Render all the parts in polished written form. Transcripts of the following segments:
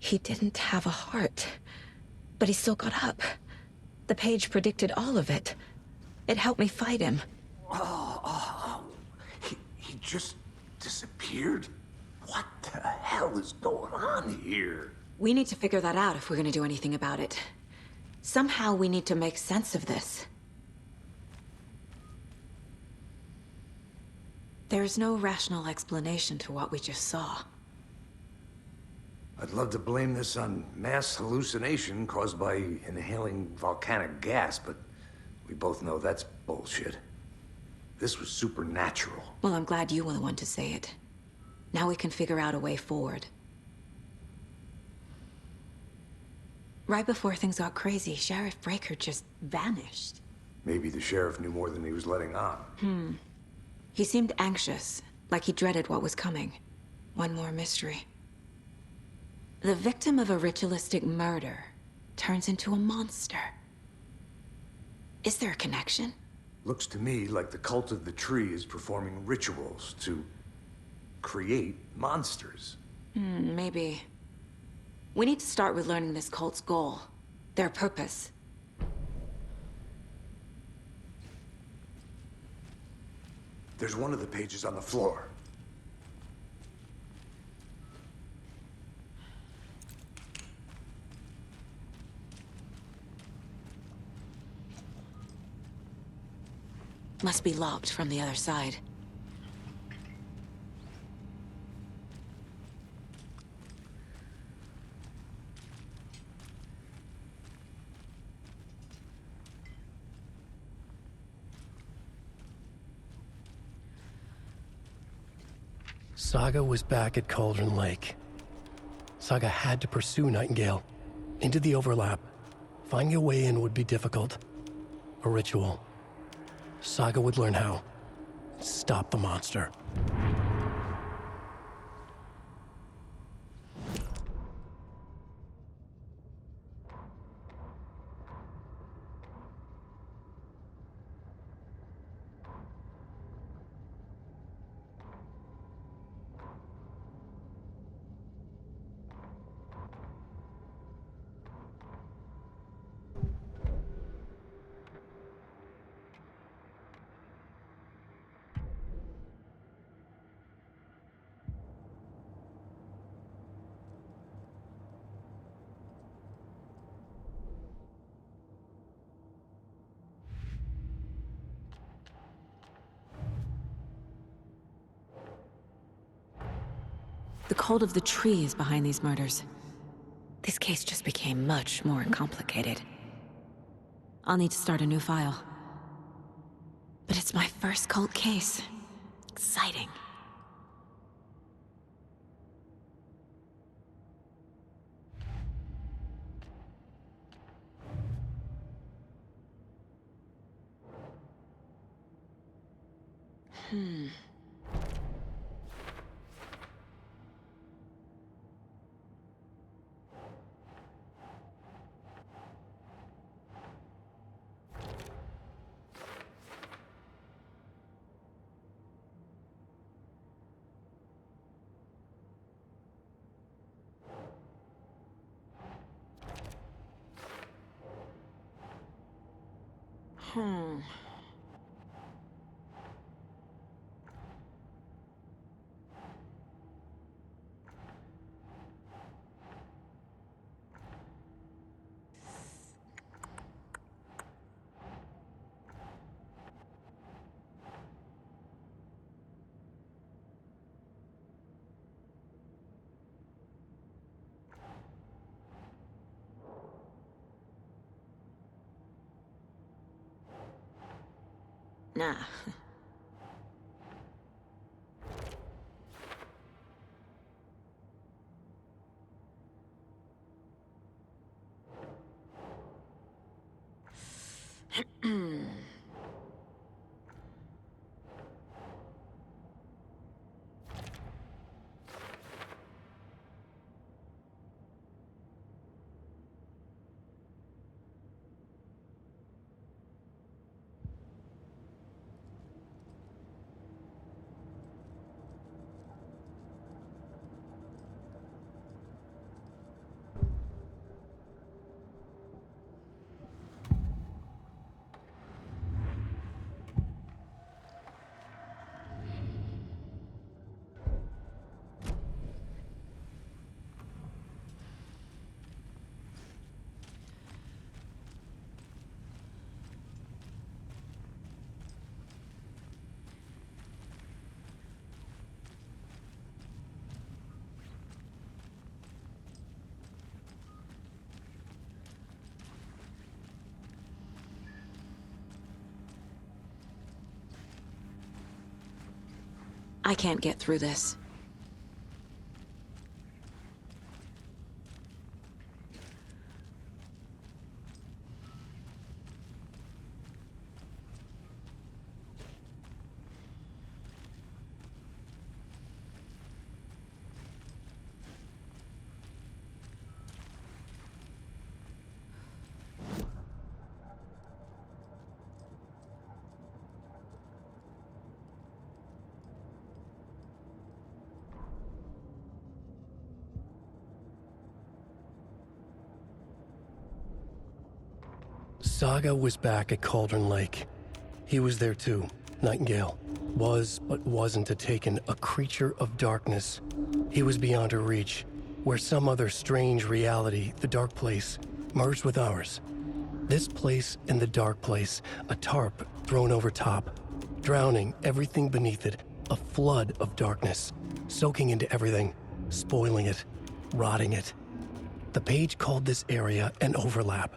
He didn't have a heart, but he still got up. The page predicted all of it. It helped me fight him. He just disappeared? What the hell is going on here? We need to figure that out if we're gonna do anything about it. Somehow we need to make sense of this. There's no rational explanation to what we just saw. I'd love to blame this on mass hallucination caused by inhaling volcanic gas, but we both know that's bullshit. This was supernatural. Well, I'm glad you were the one to say it. Now we can figure out a way forward. Right before things got crazy, Sheriff Breaker just vanished. Maybe the sheriff knew more than he was letting on. He seemed anxious, like he dreaded what was coming. One more mystery. The victim of a ritualistic murder turns into a monster. Is there a connection? Looks to me like the cult of the tree is performing rituals to create monsters. Maybe. We need to start with learning this cult's goal. Their purpose. There's one of the pages on the floor. Must be locked from the other side. Saga was back at Cauldron Lake. Saga had to pursue Nightingale into the overlap. Finding a way in would be difficult. A ritual. Saga would learn how. Stop the monster. The cult of the tree is behind these murders. This case just became much more complicated. I'll need to start a new file. But it's my first cult case. Exciting. Nah. I can't get through this. Saga was back at Cauldron Lake. He was there too. Nightingale was, but wasn't a Taken, a creature of darkness. He was beyond her reach, where some other strange reality, the Dark Place, merged with ours. This place and the Dark Place, a tarp thrown over top, drowning everything beneath it, a flood of darkness, soaking into everything, spoiling it, rotting it. The page called this area an overlap.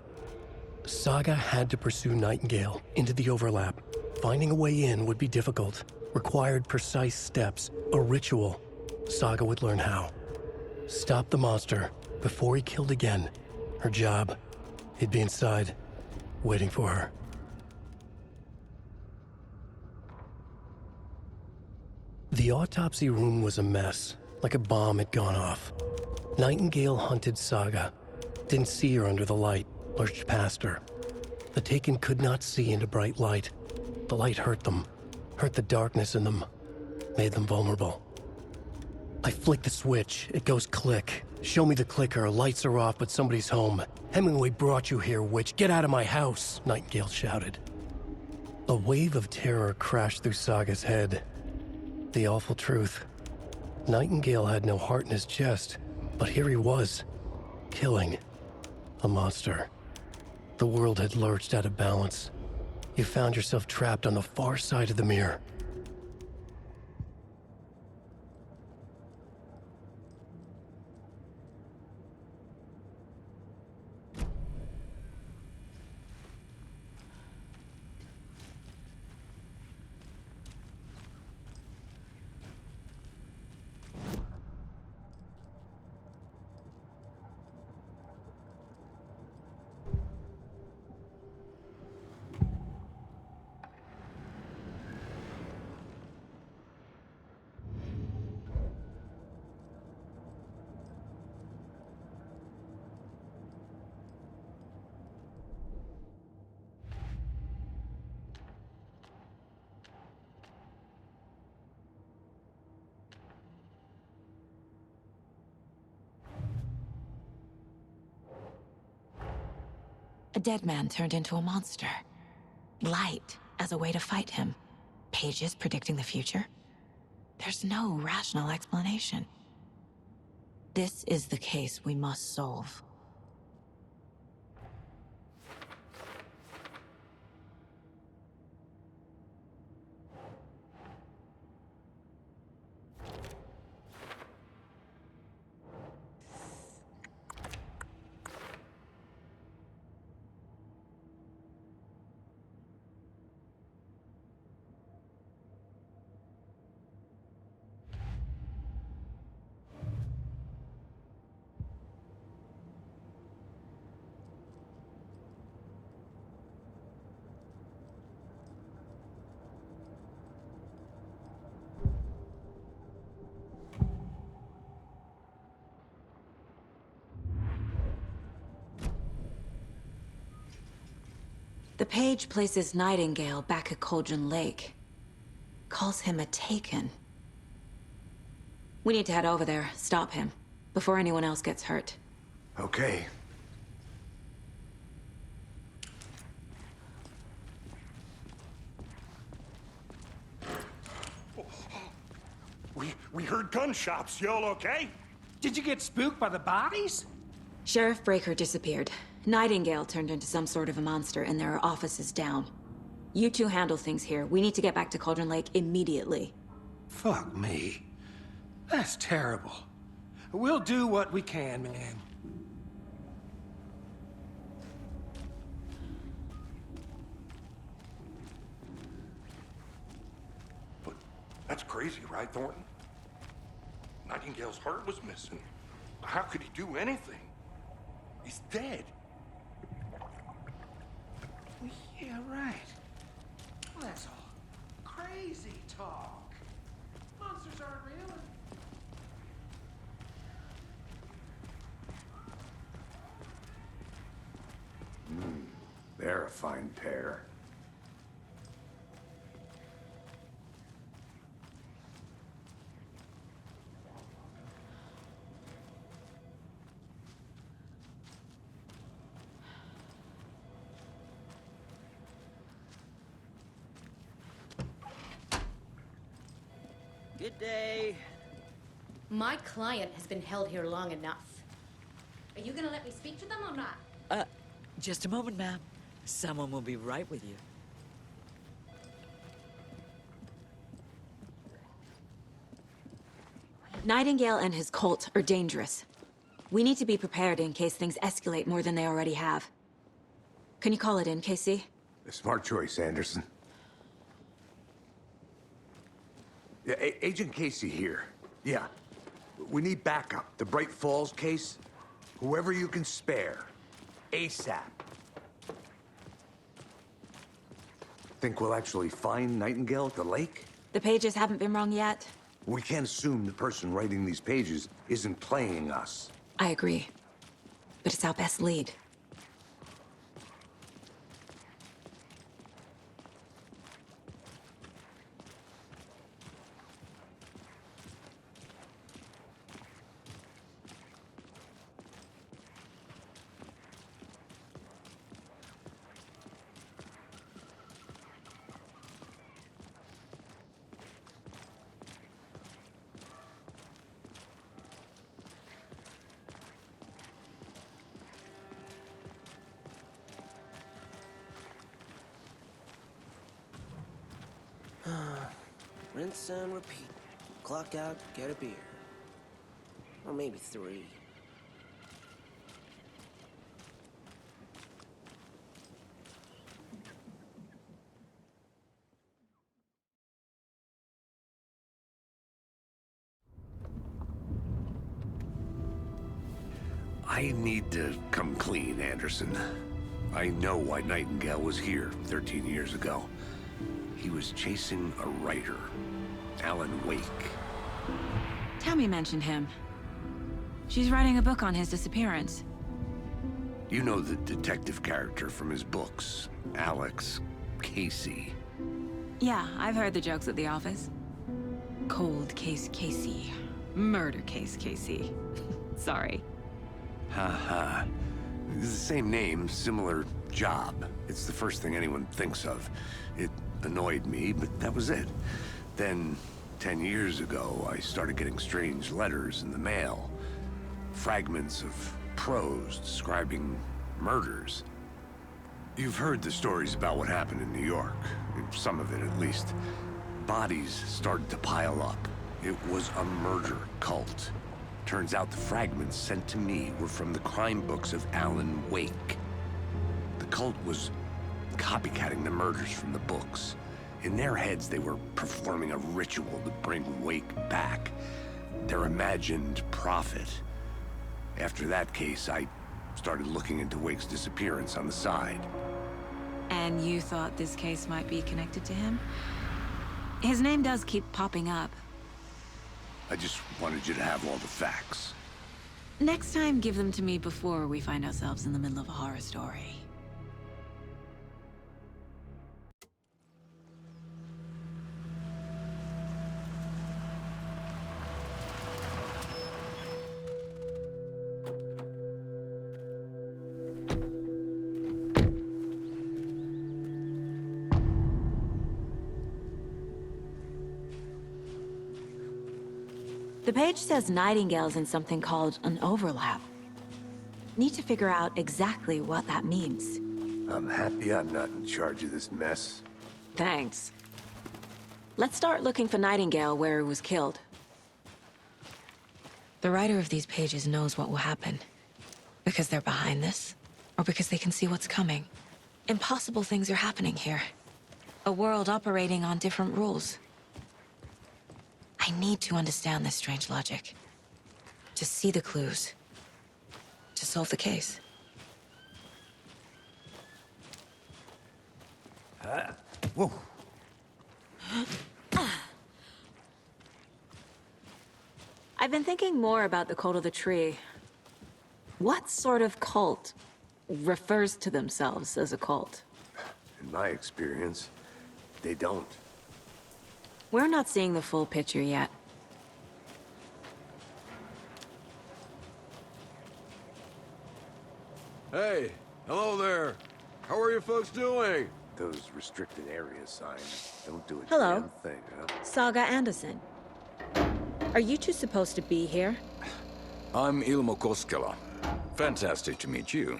Saga had to pursue Nightingale into the overlap. Finding a way in would be difficult, required precise steps, a ritual. Saga would learn how. Stop the monster before he killed again. Her job. He'd be inside, waiting for her. The autopsy room was a mess, like a bomb had gone off. Nightingale hunted Saga. Didn't see her under the light. Lurched past her. The Taken could not see into bright light. The light hurt them, hurt the darkness in them, made them vulnerable. I flick the switch, it goes click. Show me the clicker, lights are off, but somebody's home. Hemingway brought you here, witch. Get out of my house, Nightingale shouted. A wave of terror crashed through Saga's head. The awful truth. Nightingale had no heart in his chest, but here he was, killing a monster. The world had lurched out of balance. You found yourself trapped on the far side of the mirror. A dead man turned into a monster. Light as a way to fight him. Pages predicting the future. There's no rational explanation. This is the case we must solve. The page places Nightingale back at Cauldron Lake. Calls him a Taken. We need to head over there, stop him, before anyone else gets hurt. Okay. We heard gunshots. Y'all okay? Did you get spooked by the bodies? Sheriff Breaker disappeared. Nightingale turned into some sort of a monster, and there are offices down. You two handle things here. We need to get back to Cauldron Lake immediately. Fuck me. That's terrible. We'll do what we can, man. That's crazy, right, Thornton? Nightingale's heart was missing. How could he do anything? He's dead. Well, yeah, right. Well, that's all crazy talk. Monsters aren't real. They're a fine pair. Good day. My client has been held here long enough. Are you gonna let me speak to them or not? Just a moment, ma'am. Someone will be right with you. Nightingale and his cult are dangerous. We need to be prepared in case things escalate more than they already have. Can you call it in, Casey? A smart choice, Anderson. Yeah, Agent Casey here. Yeah. We need backup. The Bright Falls case. Whoever you can spare. ASAP. Think we'll actually find Nightingale at the lake? The pages haven't been wrong yet. We can't assume the person writing these pages isn't playing us. I agree. But it's our best lead. Rinse and repeat. Clock out, get a beer. Or maybe 3. I need to come clean, Anderson. I know why Nightingale was here 13 years ago. He was chasing a writer, Alan Wake. Tammy mentioned him. She's writing a book on his disappearance. You know the detective character from his books, Alex Casey. Yeah, I've heard the jokes at the office. Cold case Casey. Murder case Casey. Sorry. Haha. It's the same name, similar job. It's the first thing anyone thinks of. It annoyed me, but that was it. Then, 10 years ago, I started getting strange letters in the mail. Fragments of prose describing murders. You've heard the stories about what happened in New York. Some of it, at least. Bodies started to pile up. It was a murder cult. Turns out the fragments sent to me were from the crime books of Alan Wake. The cult was copycatting the murders from the books. In their heads, they were performing a ritual to bring Wake back. Their imagined prophet. After that case, I started looking into Wake's disappearance on the side. And you thought this case might be connected to him? His name does keep popping up. I just wanted you to have all the facts. Next time, give them to me before we find ourselves in the middle of a horror story. The page says Nightingale's in something called an overlap. Need to figure out exactly what that means. I'm happy I'm not in charge of this mess. Thanks. Let's start looking for Nightingale where he was killed. The writer of these pages knows what will happen. Because they're behind this, or because they can see what's coming. Impossible things are happening here. A world operating on different rules. I need to understand this strange logic. To see the clues. To solve the case. Whoa. I've been thinking more about the cult of the tree. What sort of cult refers to themselves as a cult? In my experience, they don't. We're not seeing the full picture yet. Hey, hello there. How are you folks doing? Those restricted area signs don't do a Hello. damn thing, huh? Saga Anderson. Are you two supposed to be here? I'm Ilmo Koskela. Fantastic to meet you.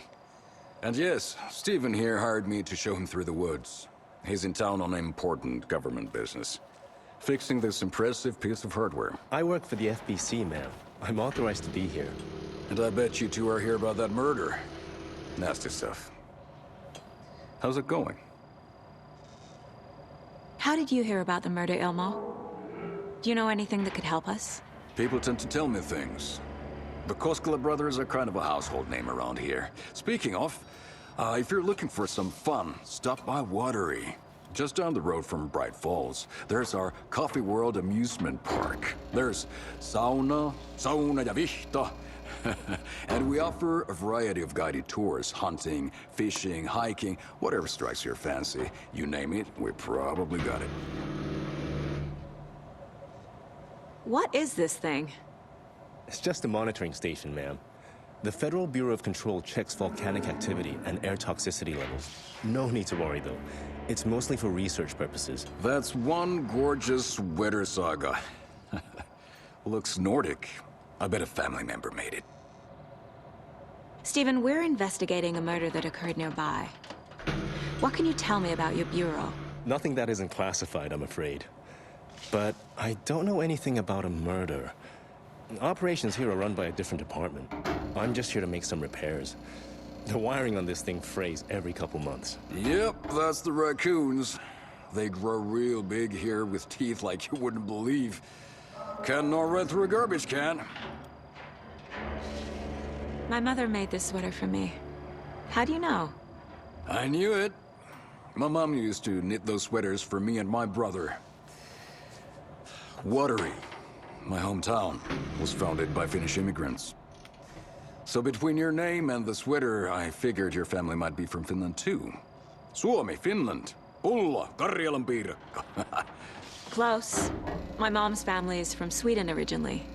And yes, Stephen here hired me to show him through the woods. He's in town on important government business. Fixing this impressive piece of hardware. I work for the FBC, ma'am. I'm authorized to be here. And I bet you two are here about that murder. Nasty stuff. How's it going? How did you hear about the murder, Ilmo? Do you know anything that could help us? People tend to tell me things. The Koskela brothers are kind of a household name around here. Speaking of, if you're looking for some fun, stop by Watery. Just down the road from Bright Falls, there's our Coffee World amusement park. There's sauna ja vihta. And we offer a variety of guided tours, hunting, fishing, hiking, whatever strikes your fancy. You name it, we probably got it. What is this thing? It's just a monitoring station, ma'am. The Federal Bureau of Control checks volcanic activity and air toxicity levels. No need to worry, though. It's mostly for research purposes. That's one gorgeous weather saga. Looks Nordic. I bet a family member made it. Stephen, we're investigating a murder that occurred nearby. What can you tell me about your bureau? Nothing that isn't classified, I'm afraid. But I don't know anything about a murder. Operations here are run by a different department. I'm just here to make some repairs. The wiring on this thing frays every couple months. Yep, that's the raccoons. They grow real big here with teeth like you wouldn't believe. Can't nor run through a garbage can. My mother made this sweater for me. How do you know? I knew it. My mom used to knit those sweaters for me and my brother. Watery, my hometown, was founded by Finnish immigrants. So between your name and the sweater, I figured your family might be from Finland too. Suomi, Finland. Ulla, Karjalan piirakka. Close. My mom's family is from Sweden originally.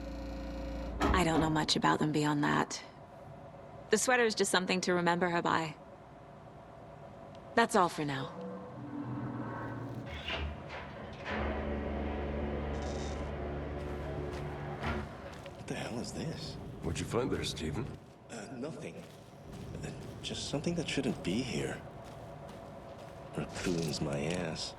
I don't know much about them beyond that. The sweater is just something to remember her by. That's all for now. What the hell is this? What'd you find there, Stephen? Nothing. Just something that shouldn't be here. Raccoons my ass.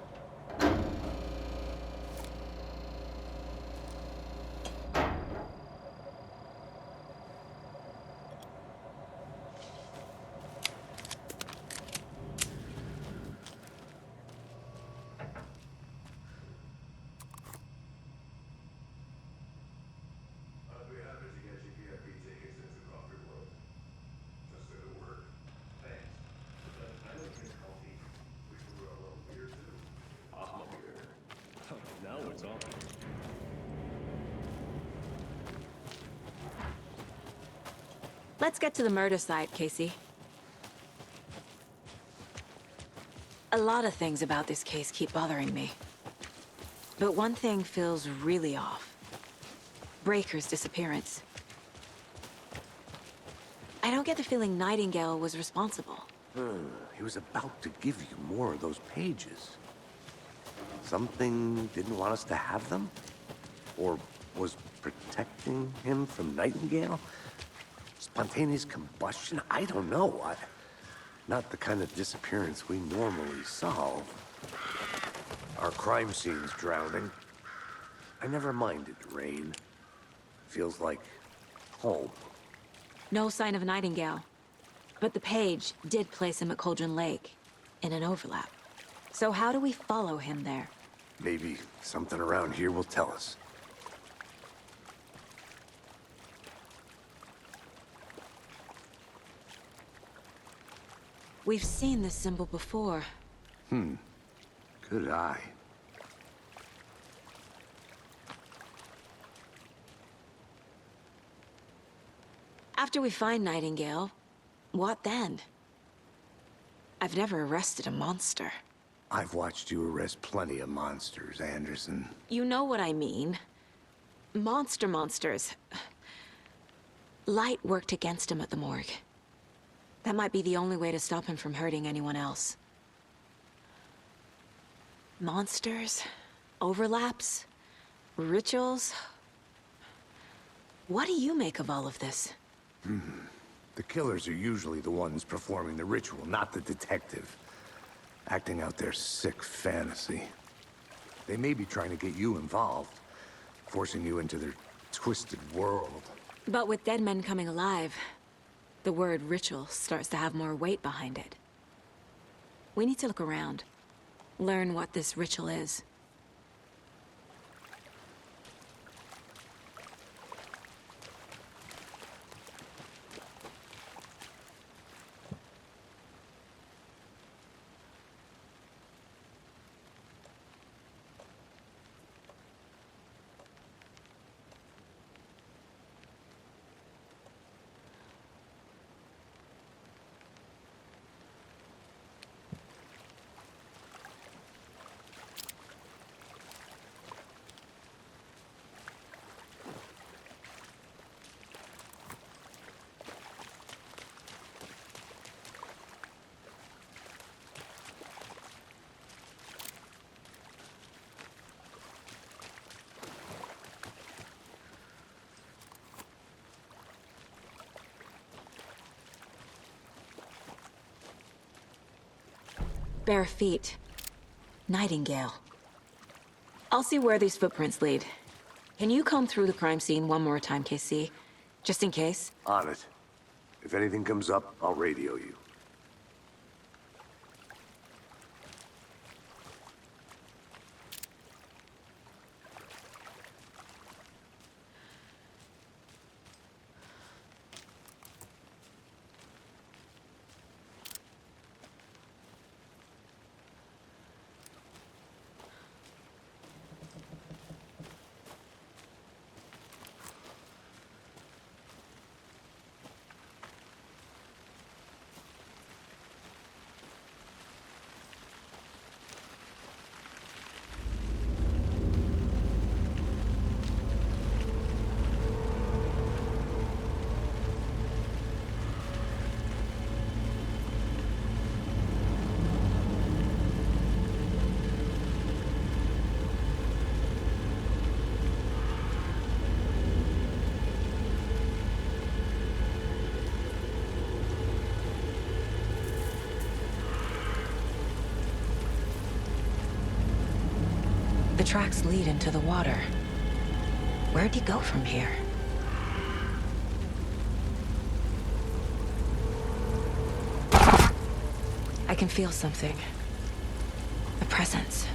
Now we're talking. Let's get to the murder site, Casey. A lot of things about this case keep bothering me. But one thing feels really off. Breaker's disappearance. I don't get the feeling Nightingale was responsible. He was about to give you more of those pages. Something didn't want us to have them? Or was protecting him from Nightingale? Spontaneous combustion? I don't know. Not the kind of disappearance we normally solve. Our crime scene's drowning. I never minded rain. Feels like home. No sign of Nightingale. But the page did place him at Cauldron Lake, in an overlap. So how do we follow him there? Maybe something around here will tell us. we've seen this symbol before. Good eye. After we find Nightingale, what then? I've never arrested a monster. I've watched you arrest plenty of monsters, Anderson. You know what I mean. Monsters. Light worked against him at the morgue. That might be the only way to stop him from hurting anyone else. Monsters? Overlaps? Rituals? What do you make of all of this? The killers are usually the ones performing the ritual, not the detective. Acting out their sick fantasy. They may be trying to get you involved, forcing you into their twisted world. But with dead men coming alive, the word ritual starts to have more weight behind it. We need to look around. Learn what this ritual is. Bare feet. Nightingale. I'll see where these footprints lead. Can you comb through the crime scene one more time, KC? Just in case? On it. If anything comes up, I'll radio you. The tracks lead into the water. Where'd he go from here? I can feel something. A presence.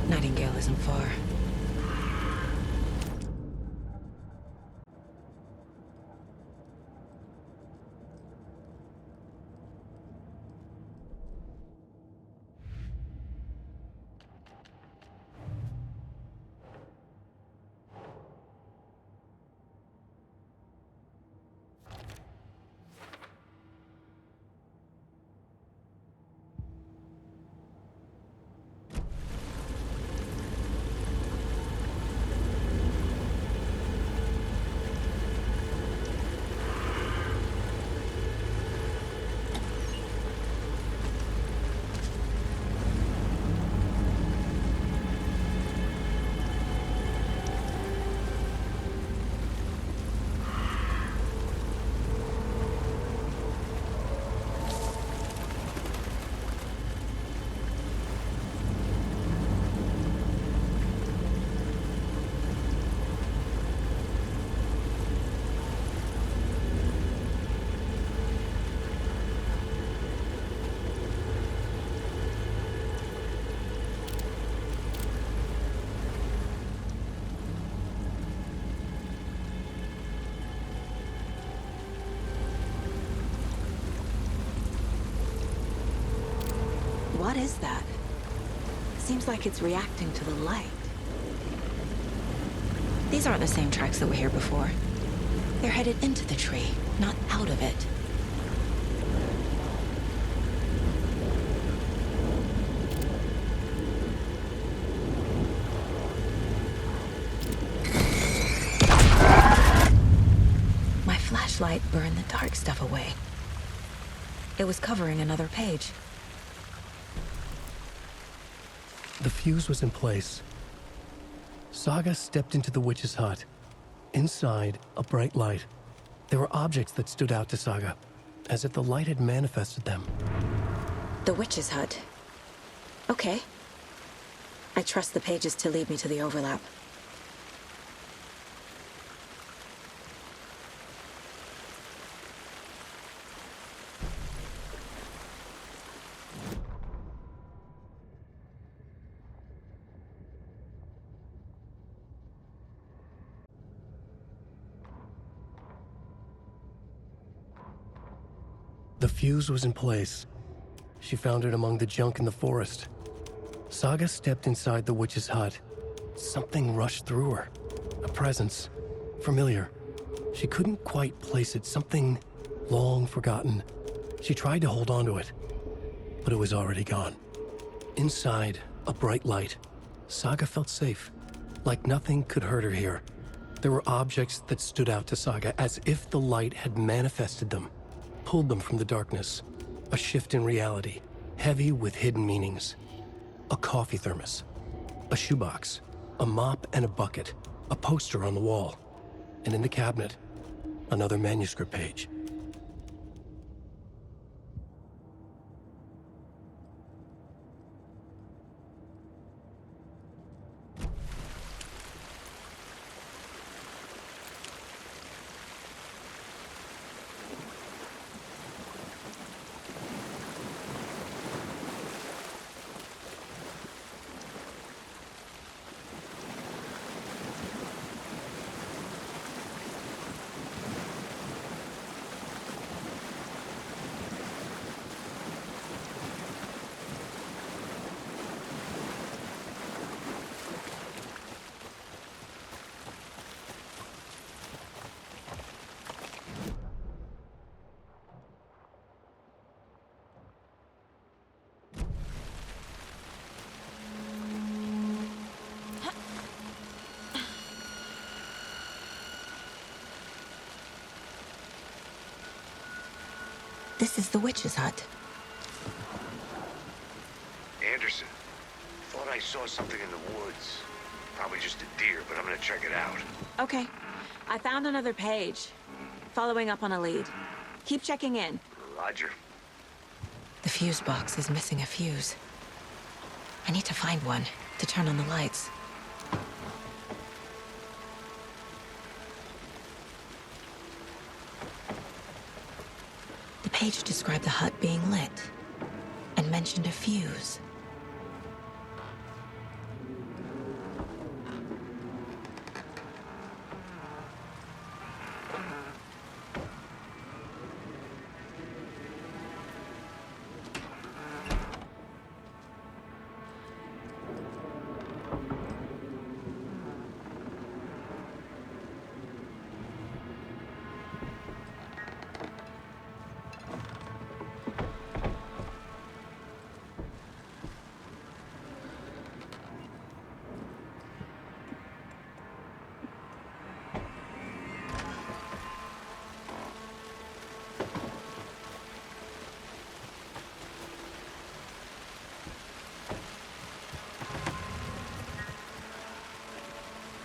Nightingale isn't far. What is that? Seems like it's reacting to the light. These aren't the same tracks that were here before. They're headed into the tree, not out of it. My flashlight burned the dark stuff away. It was covering another page. The fuse was in place. Saga stepped into the witch's hut. Inside, a bright light. There were objects that stood out to Saga, as if the light had manifested them. The witch's hut. Okay. I trust the pages to lead me to the overlap. The fuse was in place. She found it among the junk in the forest. Saga stepped inside the witch's hut. Something rushed through her. A presence. Familiar. She couldn't quite place it. Something long forgotten. She tried to hold on to it, but it was already gone. Inside, a bright light. Saga felt safe. Like nothing could hurt her here. There were objects that stood out to Saga as if the light had manifested them. Pulled them from the darkness. A shift in reality, heavy with hidden meanings. A coffee thermos, a shoebox, a mop and a bucket, a poster on the wall, and in the cabinet, another manuscript page. This is the witch's hut. Anderson, thought I saw something in the woods. Probably just a deer, but I'm gonna check it out. Okay. I found another page. Following up on a lead. Keep checking in. Roger. The fuse box is missing a fuse. I need to find one to turn on the lights. The page described the hut being lit and mentioned a fuse.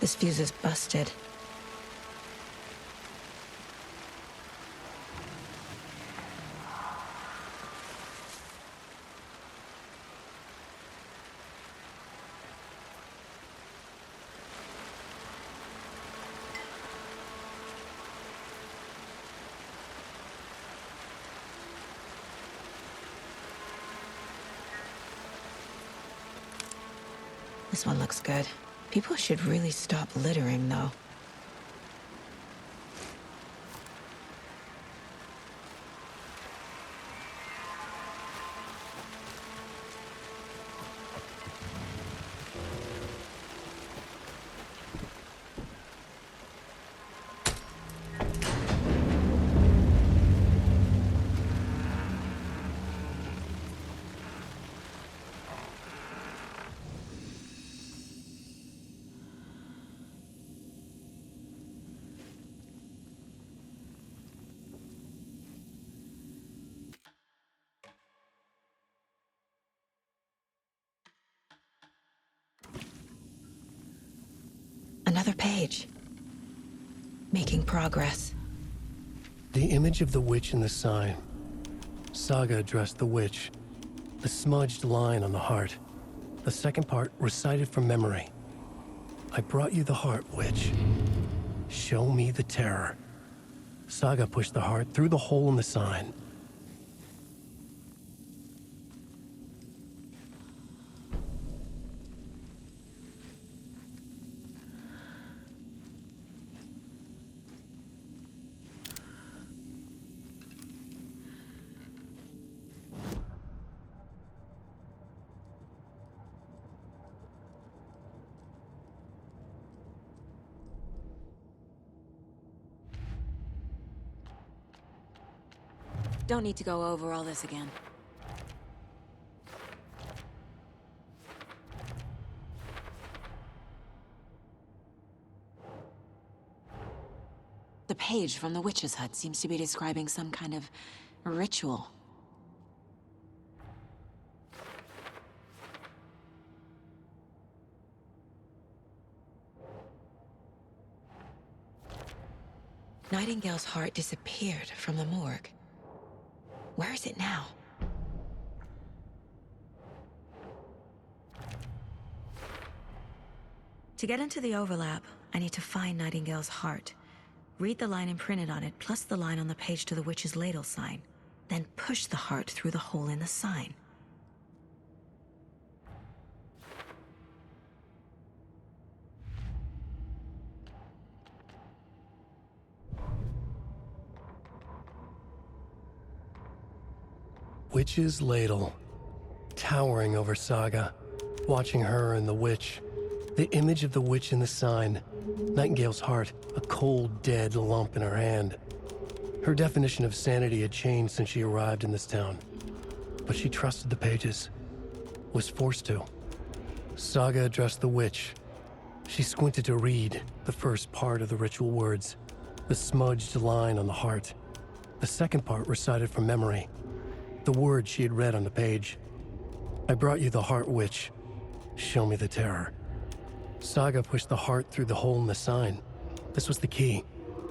This fuse is busted. This one looks good. People should really stop littering, though. Another page. Making progress. The image of the witch in the sign. Saga addressed the witch. The smudged line on the heart. The second part recited from memory. I brought you the heart, witch. Show me the terror. Saga pushed the heart through the hole in the sign. Don't need to go over all this again. The page from the witch's hut seems to be describing some kind of ritual. Nightingale's heart disappeared from the morgue. Where is it now? To get into the overlap, I need to find Nightingale's heart. Read the line imprinted on it, plus the line on the page to the witch's ladle sign. Then push the heart through the hole in the sign. Witch's ladle, towering over Saga, watching her and the witch. The image of the witch in the sign, Nightingale's heart, a cold, dead lump in her hand. Her definition of sanity had changed since she arrived in this town, but she trusted the pages, was forced to. Saga addressed the witch. She squinted to read the first part of the ritual words, the smudged line on the heart. The second part recited from memory. The words she had read on the page. I brought you the heart, witch. Show me the terror. Saga pushed the heart through the hole in the sign. This was the key.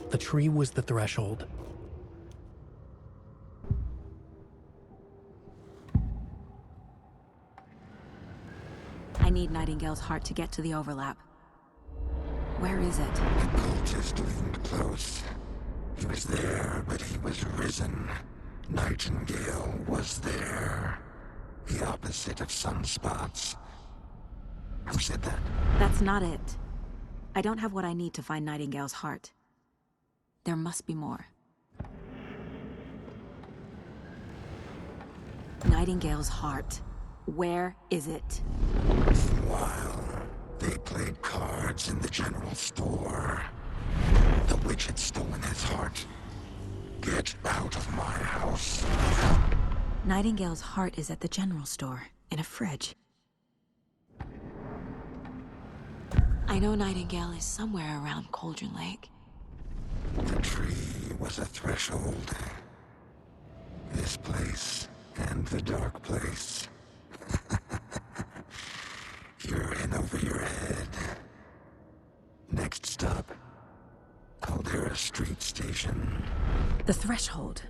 The tree was the threshold. I need Nightingale's heart to get to the overlap. Where is it? The cultist loomed close. He was there, but he was risen. Nightingale was there. The opposite of sunspots. Who said that? That's not it. I don't have what I need to find Nightingale's heart. There must be more. Nightingale's heart. Where is it? While they played cards in the general store, the witch had stolen his heart. Get out of my house. Nightingale's heart is at the general store, in a fridge. I know Nightingale is somewhere around Cauldron Lake. The tree was a threshold. This place and the dark place. You're in over your head. Next stop, Caldera Street Station. The threshold.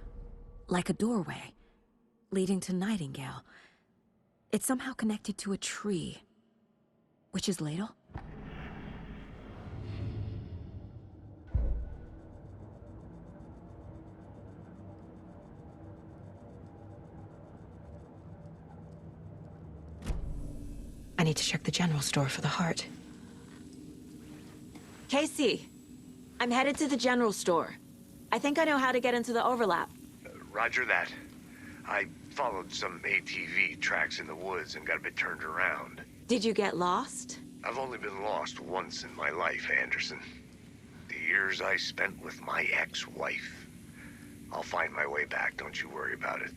Like a doorway. Leading to Nightingale. It's somehow connected to a tree. Witch's ladle? I need to check the general store for the heart. Casey! I'm headed to the general store. I think I know how to get into the overlap. Roger that. I followed some ATV tracks in the woods and got a bit turned around. Did you get lost? I've only been lost once in my life, Anderson. The years I spent with my ex-wife. I'll find my way back, don't you worry about it.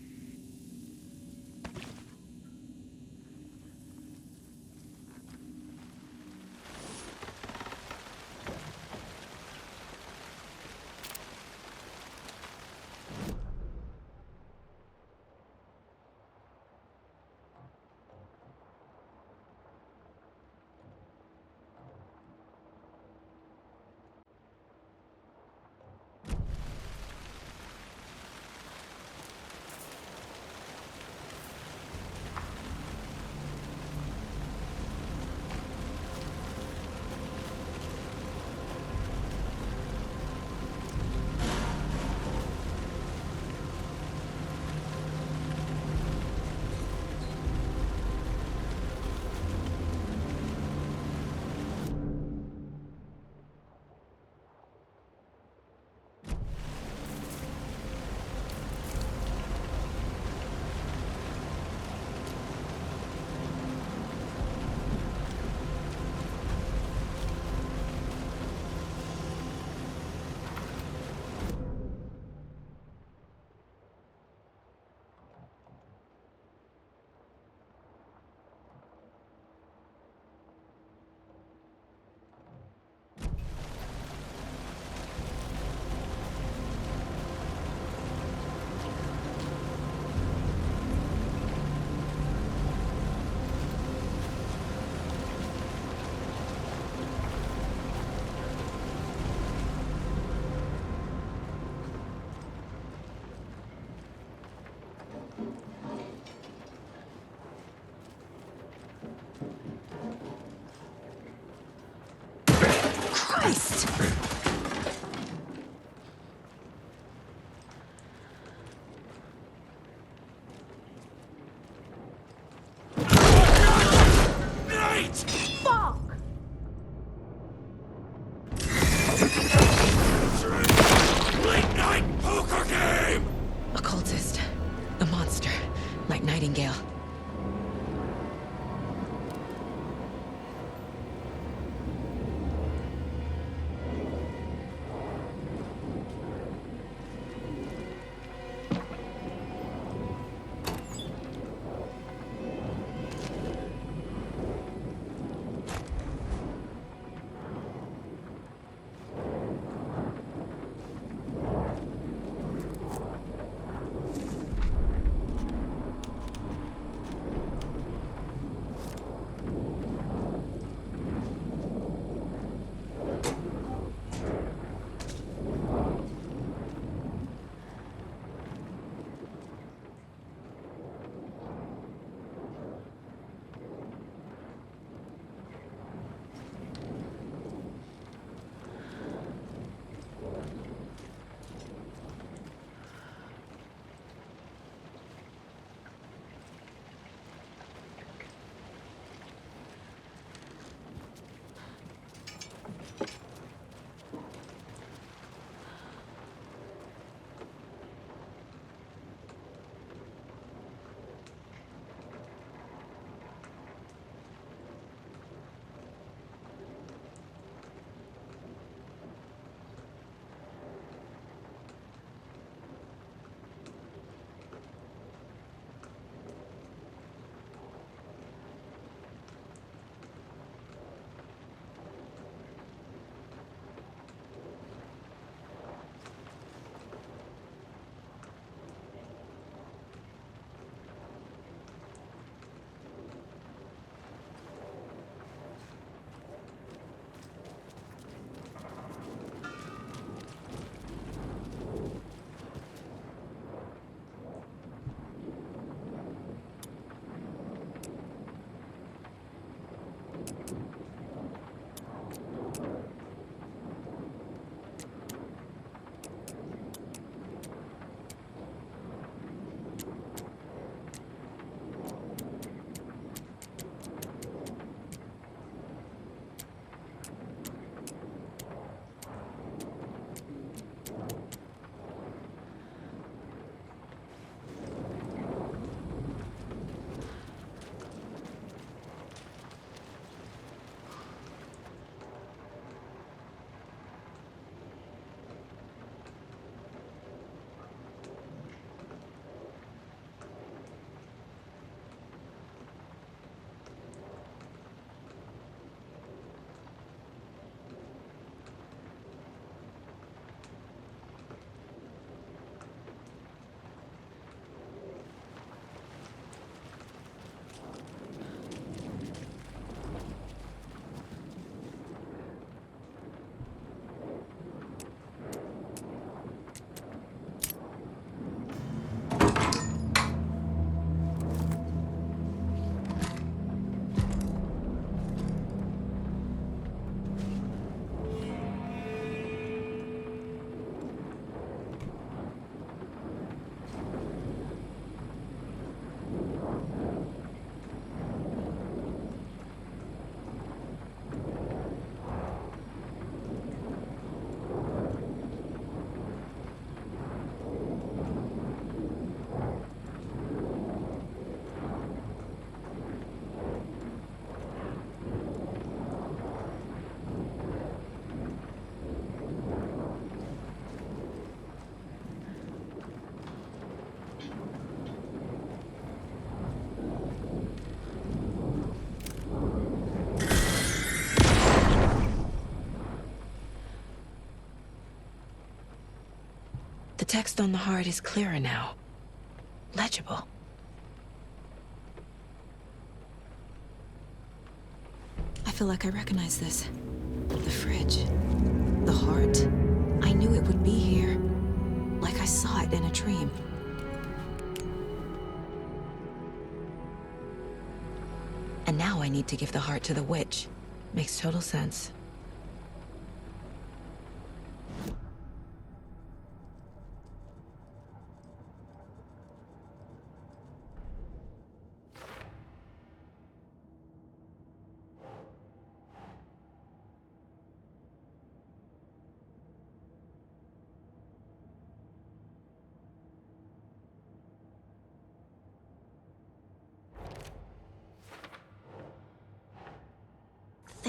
Christ! Fuck! Late night poker game! A cultist. A monster. Like Nightingale. The text on the heart is clearer now. Legible. I feel like I recognize this. The fridge. The heart. I knew it would be here. Like I saw it in a dream. And now I need to give the heart to the witch. Makes total sense.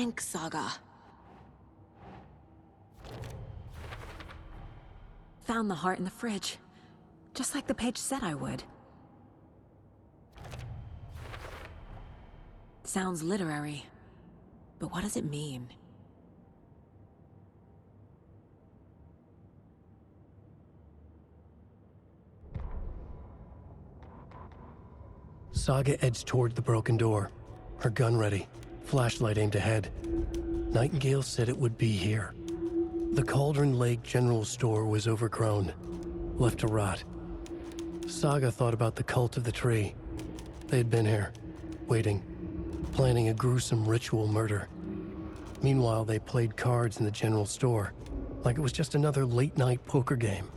Thanks, Saga. Found the heart in the fridge. Just like the page said I would. Sounds literary. But what does it mean? Saga edged toward the broken door, her gun ready, flashlight aimed ahead. Nightingale said it would be here. The Cauldron Lake General Store was overgrown, left to rot. Saga thought about the cult of the tree. They had been here, waiting, planning a gruesome ritual murder. Meanwhile, they played cards in the general store, like it was just another late-night poker game.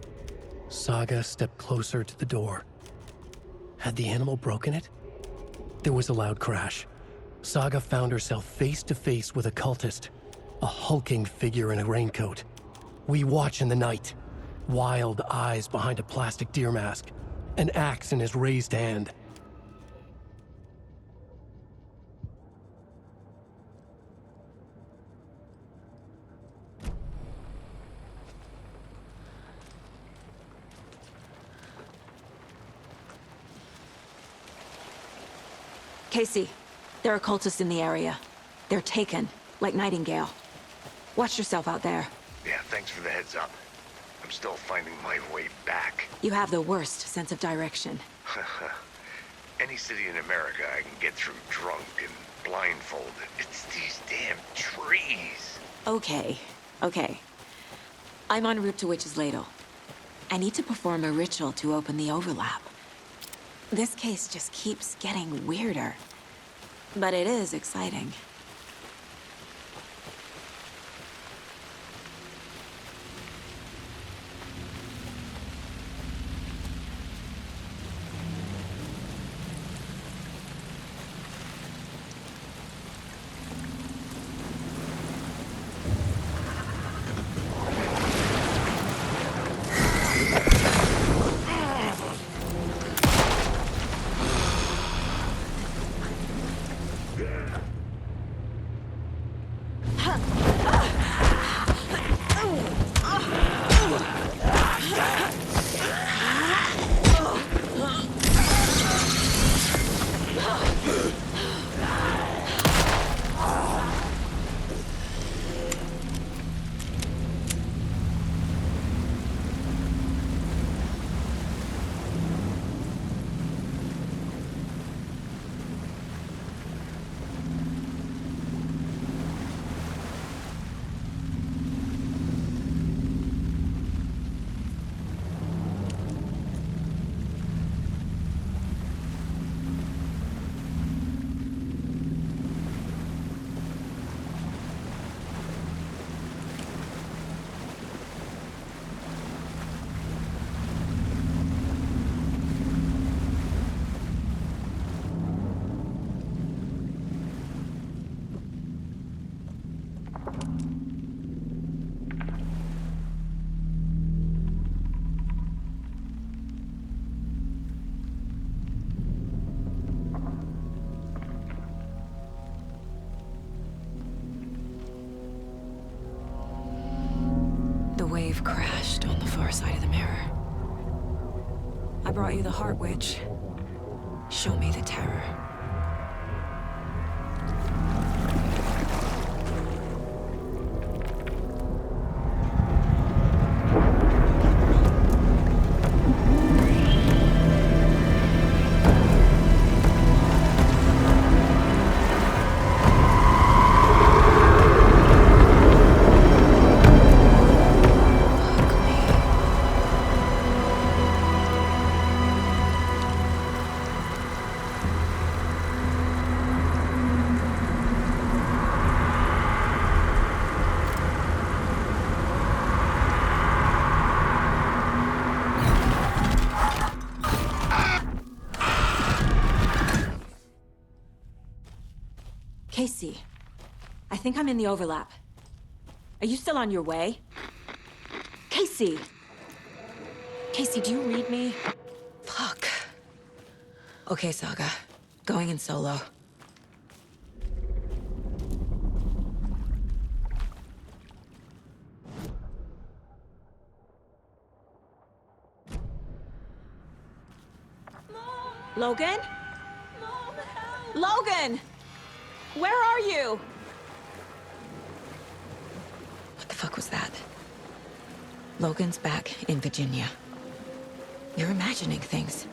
Saga stepped closer to the door. Had the animal broken it? There was a loud crash. Saga found herself face to face with a cultist, a hulking figure in a raincoat. We watch in the night. Wild eyes behind a plastic deer mask, an axe in his raised hand. Casey, there are cultists in the area. They're taken, like Nightingale. Watch yourself out there. Yeah, thanks for the heads up. I'm still finding my way back. You have the worst sense of direction. Any city in America I can get through drunk and blindfolded. It's these damn trees. Okay. I'm en route to Witch's Ladle. I need to perform a ritual to open the overlap. This case just keeps getting weirder. But it is exciting. Wave crashed on the far side of the mirror. I brought you the Heart Witch. Show me the terror. Casey, I think I'm in the overlap. Are you still on your way? Casey! Casey, do you read me? Fuck. Okay, Saga. Going in solo. Logan? Mom, help! Logan! Where are you? What the fuck was that? Logan's back in Virginia. You're imagining things.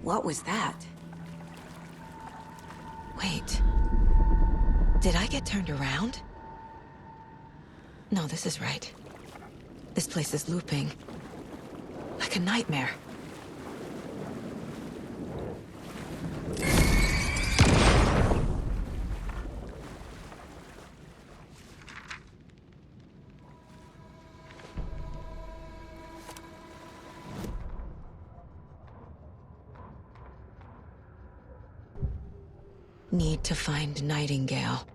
What was that? Wait. Did I get turned around? No, this is right. This place is looping. Like a nightmare. Need to find Nightingale.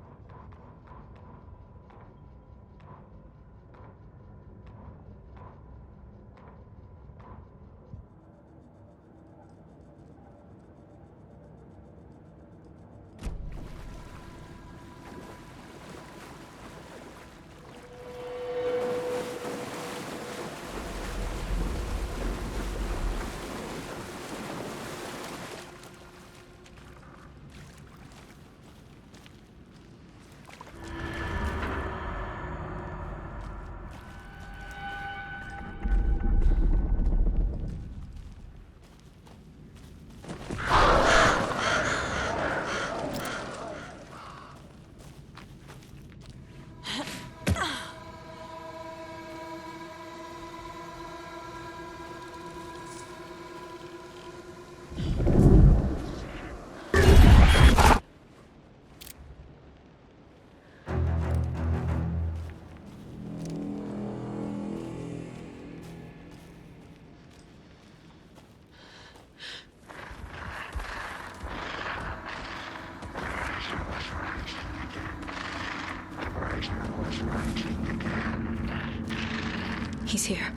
He's here.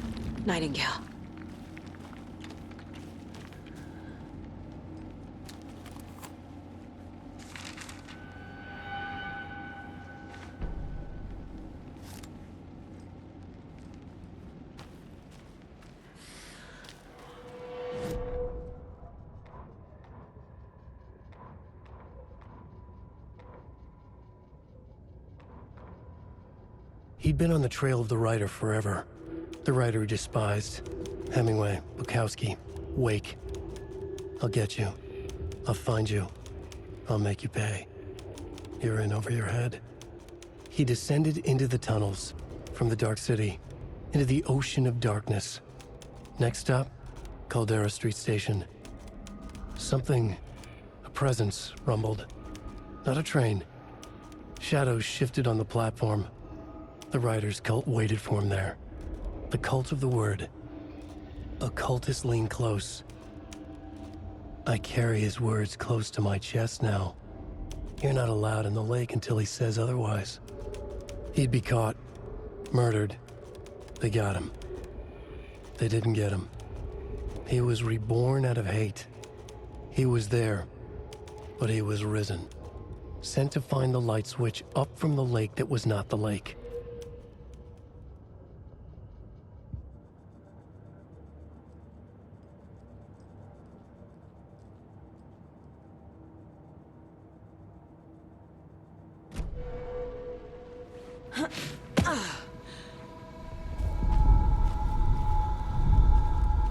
Nightingale. He'd been on the trail of the writer forever. The writer he despised. Hemingway, Bukowski, Wake. I'll get you. I'll find you. I'll make you pay. You're in over your head. He descended into the tunnels, from the Dark City, into the ocean of darkness. Next stop, Caldera Street Station. Something, a presence, rumbled. Not a train. Shadows shifted on the platform. The writer's cult waited for him there. The cult of the word. Occultists lean close. I carry his words close to my chest now. You're not allowed in the lake until he says otherwise. He'd be caught. Murdered. They got him. They didn't get him. He was reborn out of hate. He was there, but he was risen. sent to find the light switch up from the lake that was not the lake.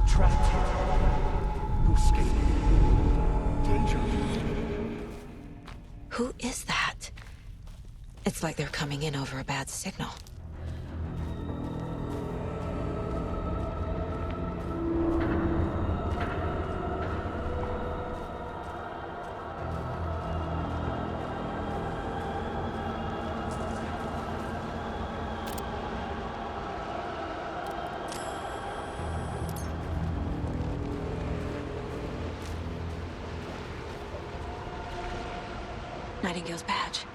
Trapped here. No escape. Danger. Who is that? It's like they're coming in over a bad signal. Nightingale's badge.